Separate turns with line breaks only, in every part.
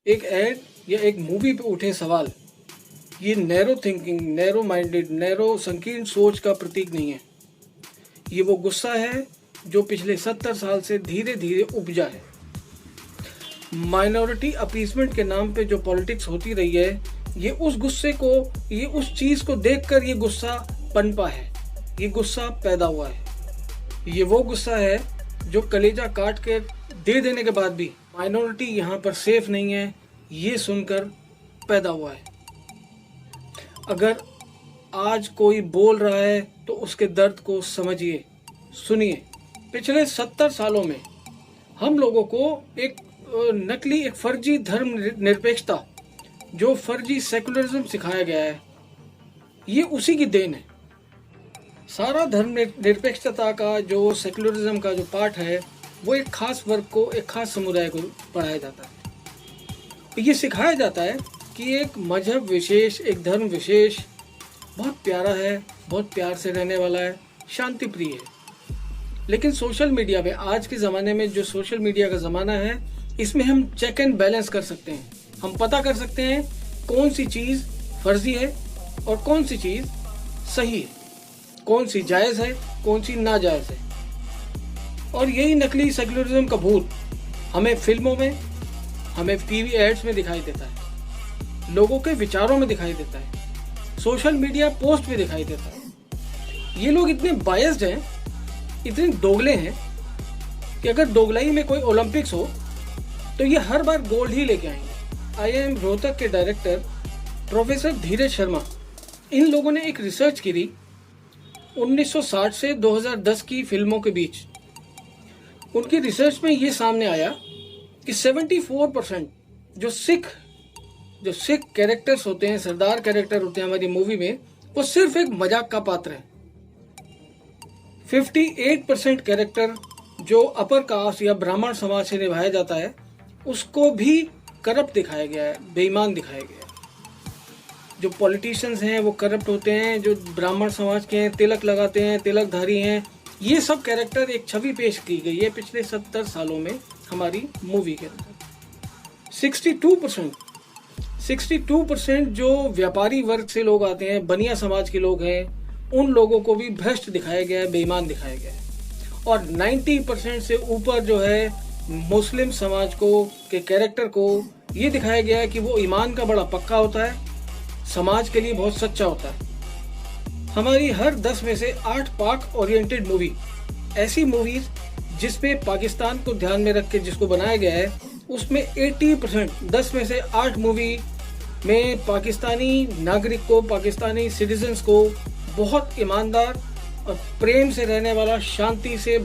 एक ऐड या एक मूवी पे उठे सवाल ये narrow thinking, narrow minded, narrow संकीर्ण सोच का प्रतीक नहीं है। ये वो गुस्सा है जो पिछले 70 साल से धीरे धीरे उपजा है। माइनॉरिटी अपीसमेंट के नाम पे जो पॉलिटिक्स होती रही है, ये उस गुस्से को, ये उस चीज़ को देखकर ये गुस्सा पनपा है, ये गुस्सा पैदा हुआ है। ये वो गुस्सा है जो कलेजा काट के दे देने के बाद भी माइनॉरिटी यहाँ पर सेफ नहीं है, ये सुनकर पैदा हुआ है। अगर आज कोई बोल रहा है तो उसके दर्द को समझिए, सुनिए। पिछले 70 सालों में हम लोगों को एक नकली, एक फर्जी धर्म निरपेक्षता, जो फर्जी सेकुलरिज्म सिखाया गया है, ये उसी की देन है। सारा धर्म निरपेक्षता का जो सेकुलरिज्म का जो पाठ है, वो एक खास वर्ग को, एक खास समुदाय को पढ़ाया जाता है। ये सिखाया जाता है कि एक मजहब विशेष, एक धर्म विशेष बहुत प्यारा है, बहुत प्यार से रहने वाला है, शांति प्रिय है। लेकिन सोशल मीडिया में, आज के ज़माने में जो सोशल मीडिया का ज़माना है, इसमें हम चेक एंड बैलेंस कर सकते हैं। हम पता कर सकते हैं कौन सी चीज़ फर्जी है और कौन सी चीज़ सही है, कौन सी जायज़ है, कौन सी नाजायज़ है। और यही नकली सेकुलरिज्म का भूत हमें फिल्मों में, हमें टीवी एड्स में दिखाई देता है, लोगों के विचारों में दिखाई देता है, सोशल मीडिया पोस्ट में दिखाई देता है। ये लोग इतने बायस्ड हैं, इतने दोगले हैं कि अगर दोगलाई में कोई ओलंपिक्स हो तो ये हर बार गोल्ड ही लेके आएंगे। IIM रोहतक के डायरेक्टर प्रोफेसर धीरज शर्मा, इन लोगों ने एक रिसर्च की थी 1960 से 2010 की फिल्मों के बीच। उनकी रिसर्च में ये सामने आया कि 74% जो सिख कैरेक्टर्स होते हैं, सरदार कैरेक्टर होते हैं हमारी मूवी में, वो सिर्फ एक मजाक का पात्र है। 58% कैरेक्टर जो अपर कास्ट या ब्राह्मण समाज से निभाया जाता है, उसको भी करप्ट दिखाया गया है, बेईमान दिखाया गया है। जो पॉलिटिशियंस हैं वो करप्ट होते हैं, जो ब्राह्मण समाज के हैं, तिलक लगाते हैं, तिलकधारी हैं, ये सब कैरेक्टर एक छवि पेश की गई है पिछले 70 सालों में हमारी मूवी के अंदर। 62% जो व्यापारी वर्ग से लोग आते हैं, बनिया समाज के लोग हैं, उन लोगों को भी भ्रष्ट दिखाया गया है, बेईमान दिखाया गया है। और 90% से ऊपर जो है मुस्लिम समाज को के कैरेक्टर को ये दिखाया गया है कि वो ईमान का बड़ा पक्का होता है, समाज के लिए बहुत सच्चा होता है। हमारी हर 10 में से 8 पाक ओरिएंटेड मूवी, ऐसी मूवीज जिसमें पाकिस्तान को ध्यान में रख के जिसको बनाया गया है, उसमें 80%, 10 में से 8 मूवी में पाकिस्तानी नागरिक को, पाकिस्तानी सिटीजन्स को बहुत ईमानदार और प्रेम से रहने वाला, शांति से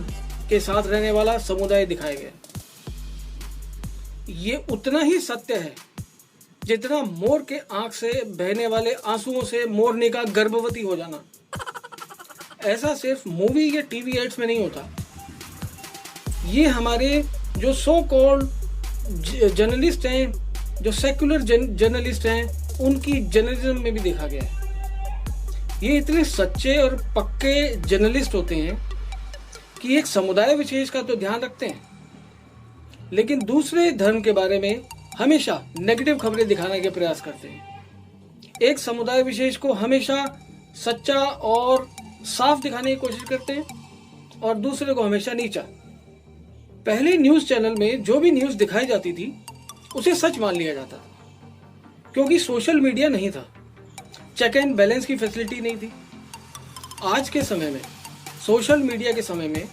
के साथ रहने वाला समुदाय दिखाया गया। ये उतना ही सत्य है जितना मोर के आंख से बहने वाले आंसुओं से मोरनी का गर्भवती हो जाना। ऐसा सिर्फ मूवी या टीवी एड्स में नहीं होता, ये हमारे जो सो कॉल्ड जर्नलिस्ट हैं, जो सेक्युलर जर्नलिस्ट हैं, उनकी जर्नलिज्म में भी देखा गया है। ये इतने सच्चे और पक्के जर्नलिस्ट होते हैं कि एक समुदाय विशेष का तो ध्यान रखते हैं, लेकिन दूसरे धर्म के बारे में हमेशा नेगेटिव खबरें दिखाने के प्रयास करते हैं। एक समुदाय विशेष को हमेशा सच्चा और साफ दिखाने की कोशिश करते हैं और दूसरे को हमेशा नीचा। पहले न्यूज़ चैनल में जो भी न्यूज़ दिखाई जाती थी उसे सच मान लिया जाता था, क्योंकि सोशल मीडिया नहीं था, चेक एंड बैलेंस की फैसिलिटी नहीं थी। आज के समय में, सोशल मीडिया के समय में,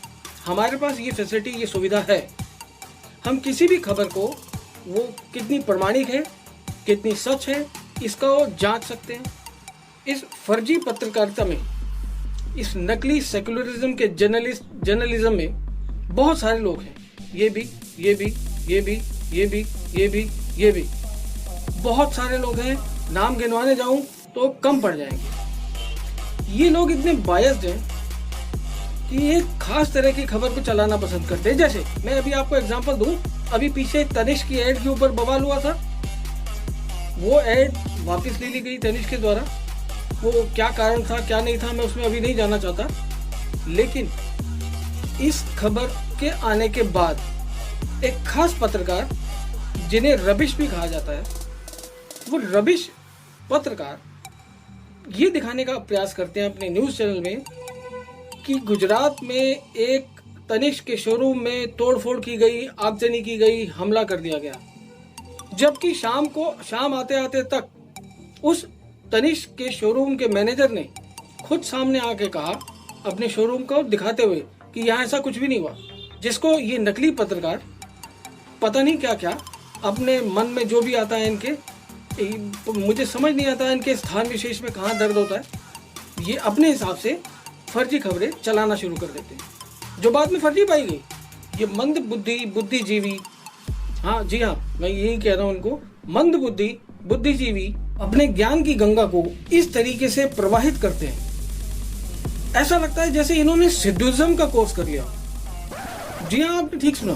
हमारे पास ये फैसिलिटी, ये सुविधा है। हम किसी भी खबर को, वो कितनी प्रमाणिक है, कितनी सच है, इसका वो जांच सकते हैं। इस फर्जी पत्रकारिता में, इस नकली सेकुलरिज्म के जर्नलिज्म में बहुत सारे लोग हैं। ये भी बहुत सारे लोग हैं, नाम गिनवाने जाऊं तो कम पड़ जाएंगे। ये लोग इतने बायस्ड हैं कि एक खास तरह की खबर को चलाना पसंद करते हैं। जैसे मैं अभी आपको एग्जांपल दूं, अभी पीछे तनिष्क की एड के ऊपर बवाल हुआ था, वो एड वापस ले ली गई तनिष्क के द्वारा। वो क्या कारण था, क्या नहीं था, मैं उसमें अभी नहीं जाना चाहता। लेकिन इस खबर के आने के बाद एक खास पत्रकार जिन्हें रबिश भी कहा जाता है, वो रबिश पत्रकार ये दिखाने का प्रयास करते हैं अपने न्यूज़ चैनल में कि गुजरात में एक तनिष्क के शोरूम में तोड़फोड़ की गई, आगजनी की गई, हमला कर दिया गया, जबकि शाम आते आते तक उस तनिष्क के शोरूम के मैनेजर ने खुद सामने आके कहा अपने शोरूम को दिखाते हुए कि यहाँ ऐसा कुछ भी नहीं हुआ। जिसको ये नकली पत्रकार पता नहीं क्या क्या अपने मन में जो भी आता है इनके, मुझे समझ नहीं आता इनके स्थान विशेष में कहाँ दर्द होता है, ये अपने हिसाब से फर्जी खबरें चलाना शुरू कर देते हैं जो बाद में फर्जी पाई गई। ये मंद बुद्धिजीवी, हाँ जी हाँ, मैं यही कह रहा हूँ, उनको मंद बुद्धिजीवी अपने ज्ञान की गंगा को इस तरीके से प्रवाहित करते हैं, ऐसा लगता है जैसे इन्होंने सिद्धुइज्म का कोर्स कर लिया। जी हाँ, आपने ठीक सुना,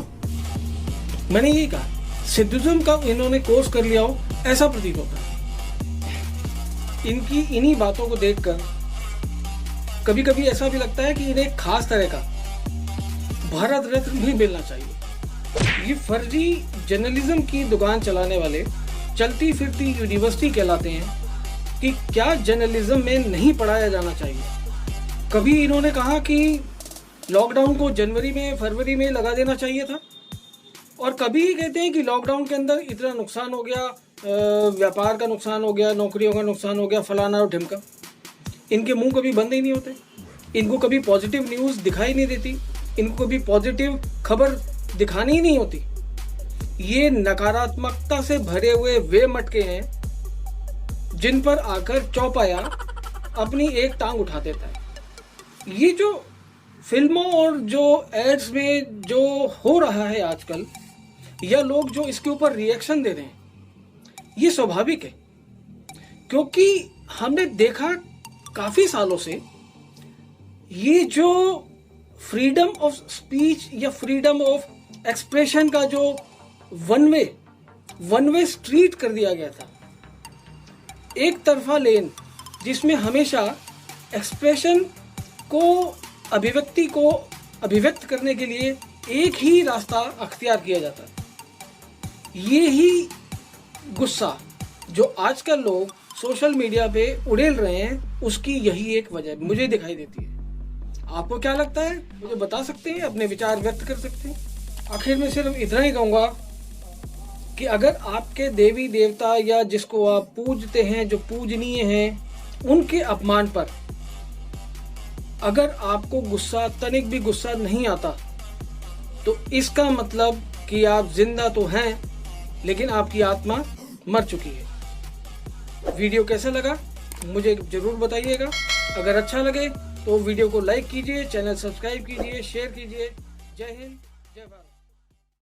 मैंने यही कहा, सिद्धुइज्म का इन्होंने कोर्स कर लिया हो ऐसा प्रतीत होता है। इनकी इन्हीं बातों को देखकर कभी कभी ऐसा भी लगता है कि इन्हें एक खास तरह का भारत रत्न भी मिलना चाहिए। ये फर्जी जर्नलिज्म की दुकान चलाने वाले चलती फिरती यूनिवर्सिटी कहलाते हैं कि क्या जर्नलिज्म में नहीं पढ़ाया जाना चाहिए। कभी इन्होंने कहा कि लॉकडाउन को जनवरी में फरवरी में लगा देना चाहिए था, और कभी कहते हैं कि लॉकडाउन के अंदर इतना नुकसान हो गया, व्यापार का नुकसान हो गया, नौकरियों का नुकसान हो गया, फलाना और ढिमका। इनके मुंह कभी बंद ही नहीं होते, इनको कभी पॉजिटिव न्यूज़ दिखाई नहीं देती, इनको कभी पॉजिटिव खबर दिखानी ही नहीं होती। ये नकारात्मकता से भरे हुए वे मटके हैं जिन पर आकर चौपाया अपनी एक टांग उठा देता है। ये जो फिल्मों और जो एड्स में जो हो रहा है आजकल, या लोग जो इसके ऊपर रिएक्शन दे रहे हैं, ये स्वाभाविक है, क्योंकि हमने देखा काफ़ी सालों से ये जो फ्रीडम ऑफ स्पीच या फ्रीडम ऑफ एक्सप्रेशन का जो वन वे स्ट्रीट कर दिया गया था, एक तरफा लेन, जिसमें हमेशा एक्सप्रेशन को, अभिव्यक्ति को अभिव्यक्त करने के लिए एक ही रास्ता अख्तियार किया जाता है। ये ही गुस्सा जो आजकल लोग सोशल मीडिया पे उड़ेल रहे हैं, उसकी यही एक वजह मुझे दिखाई देती है। आपको क्या लगता है मुझे बता सकते हैं, अपने विचार व्यक्त कर सकते हैं। आखिर में सिर्फ इतना ही कहूँगा कि अगर आपके देवी देवता या जिसको आप पूजते हैं, जो पूजनीय हैं, उनके अपमान पर अगर आपको गुस्सा, तनिक भी गुस्सा नहीं आता, तो इसका मतलब कि आप जिंदा तो हैं लेकिन आपकी आत्मा मर चुकी है। वीडियो कैसा लगा मुझे ज़रूर बताइएगा। अगर अच्छा लगे तो वीडियो को लाइक कीजिए, चैनल सब्सक्राइब कीजिए, शेयर कीजिए। जय हिंद, जय भारत।